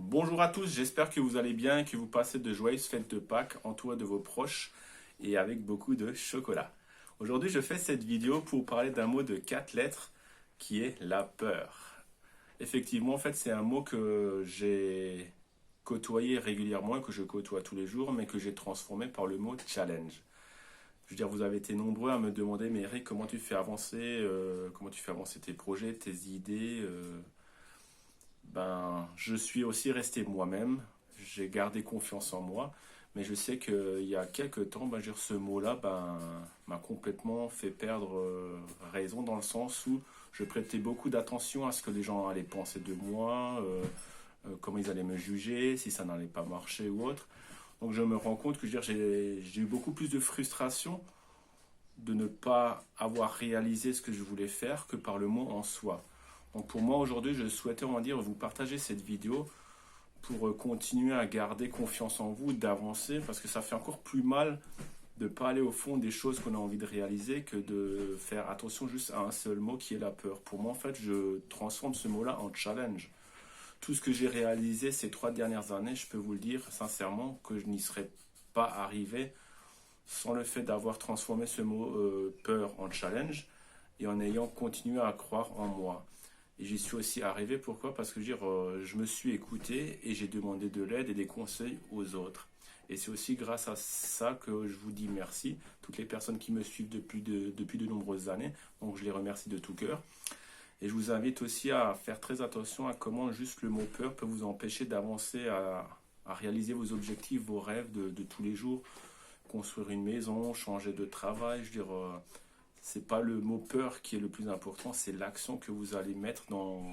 Bonjour à tous, j'espère que vous allez bien et que vous passez de joyeuses fêtes de Pâques entourés de vos proches et avec beaucoup de chocolat. Aujourd'hui, je fais cette vidéo pour parler d'un mot de 4 lettres qui est la peur. Effectivement, en fait, c'est un mot que j'ai côtoyé régulièrement et que je côtoie tous les jours, mais que j'ai transformé par le mot challenge. Je veux dire, vous avez été nombreux à me demander, mais Eric, comment tu fais avancer tes projets, tes idées je suis aussi resté moi-même, j'ai gardé confiance en moi, mais je sais qu'il y a quelques temps, ce mot-là m'a complètement fait perdre raison dans le sens où je prêtais beaucoup d'attention à ce que les gens allaient penser de moi, comment ils allaient me juger, si ça n'allait pas marcher ou autre. Donc je me rends compte que j'ai eu beaucoup plus de frustration de ne pas avoir réalisé ce que je voulais faire que par le mot en soi. Donc pour moi aujourd'hui, je souhaitais, on va dire, vous partager cette vidéo pour continuer à garder confiance en vous, d'avancer, parce que ça fait encore plus mal de ne pas aller au fond des choses qu'on a envie de réaliser que de faire attention juste à un seul mot qui est la peur. Pour moi, en fait, je transforme ce mot-là en challenge. Tout ce que j'ai réalisé ces 3 dernières années, je peux vous le dire sincèrement que je n'y serais pas arrivé sans le fait d'avoir transformé ce mot peur en challenge et en ayant continué à croire en moi. Et j'y suis aussi arrivé, pourquoi? Parce que je me suis écouté et j'ai demandé de l'aide et des conseils aux autres. Et c'est aussi grâce à ça que je vous dis merci, toutes les personnes qui me suivent depuis de nombreuses années. Donc je les remercie de tout cœur. Et je vous invite aussi à faire très attention à comment juste le mot peur peut vous empêcher d'avancer à réaliser vos objectifs, vos rêves de tous les jours. Construire une maison, changer de travail, c'est pas le mot peur qui est le plus important, c'est l'action que vous allez mettre dans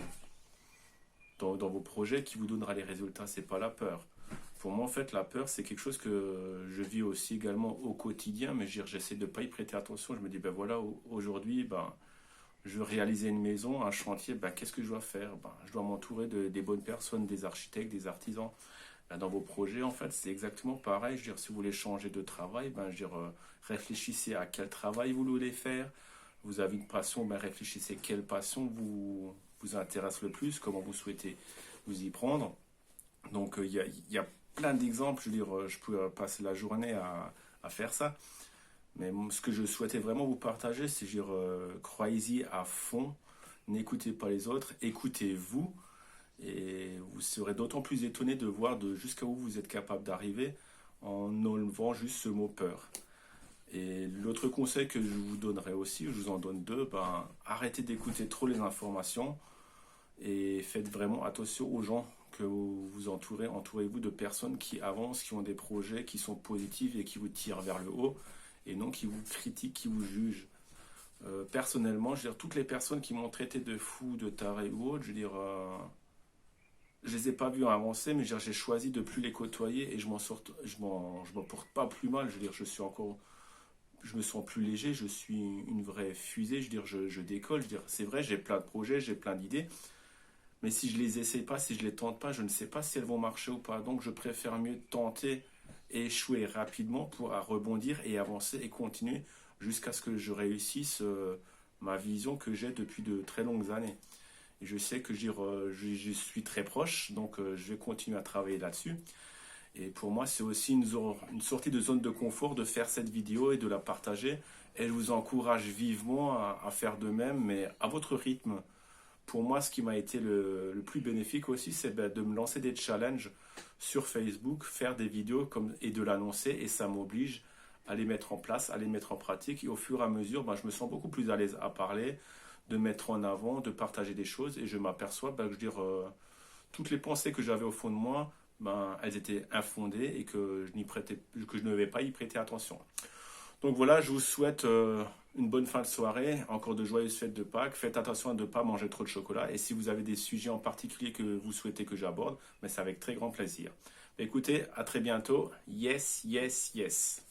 vos projets qui vous donnera les résultats, c'est pas la peur. Pour moi, en fait, la peur, c'est quelque chose que je vis aussi également au quotidien, mais j'essaie de ne pas y prêter attention. Je me dis, aujourd'hui, je veux réaliser une maison, un chantier, qu'est-ce que je dois faire? Je dois m'entourer des bonnes personnes, des architectes, des artisans. Dans vos projets, en fait, c'est exactement pareil. Si vous voulez changer de travail, réfléchissez à quel travail vous voulez faire. Vous avez une passion, réfléchissez quelle passion vous intéresse le plus, comment vous souhaitez vous y prendre. Donc, il y a plein d'exemples. Je peux passer la journée à faire ça. Mais ce que je souhaitais vraiment vous partager, c'est, croyez-y à fond. N'écoutez pas les autres, écoutez-vous. Et vous serez d'autant plus étonné de voir jusqu'à où vous êtes capable d'arriver en enlevant juste ce mot peur. Et l'autre conseil que je vous donnerai aussi, je vous en donne deux, arrêtez d'écouter trop les informations et faites vraiment attention aux gens que vous vous entourez. Entourez-vous de personnes qui avancent, qui ont des projets, qui sont positifs et qui vous tirent vers le haut et non qui vous critiquent, qui vous jugent. Personnellement, toutes les personnes qui m'ont traité de fou, de taré ou autre, je les ai pas vus avancer, mais j'ai choisi de plus les côtoyer et je m'en porte pas plus mal. Je me sens plus léger, je suis une vraie fusée. Je décolle. C'est vrai, j'ai plein de projets, j'ai plein d'idées, mais si je les essaye pas, si je les tente pas, je ne sais pas si elles vont marcher ou pas. Donc, je préfère mieux tenter et échouer rapidement pour rebondir et avancer et continuer jusqu'à ce que je réussisse ma vision que j'ai depuis de très longues années. Et je sais que je suis très proche, donc je vais continuer à travailler là-dessus. Et pour moi, c'est aussi une sortie de zone de confort de faire cette vidéo et de la partager. Et je vous encourage vivement à faire de même, mais à votre rythme. Pour moi, ce qui m'a été le plus bénéfique aussi, c'est de me lancer des challenges sur Facebook, faire des vidéos et de l'annoncer. Et ça m'oblige à les mettre en place, à les mettre en pratique. Et au fur et à mesure, je me sens beaucoup plus à l'aise à parler, de mettre en avant, de partager des choses. Et je m'aperçois toutes les pensées que j'avais au fond de moi, elles étaient infondées et que je ne vais pas y prêter attention. Donc voilà, je vous souhaite une bonne fin de soirée, encore de joyeuses fêtes de Pâques. Faites attention à ne pas manger trop de chocolat. Et si vous avez des sujets en particulier que vous souhaitez que j'aborde, c'est avec très grand plaisir. Écoutez, à très bientôt. Yes, yes, yes.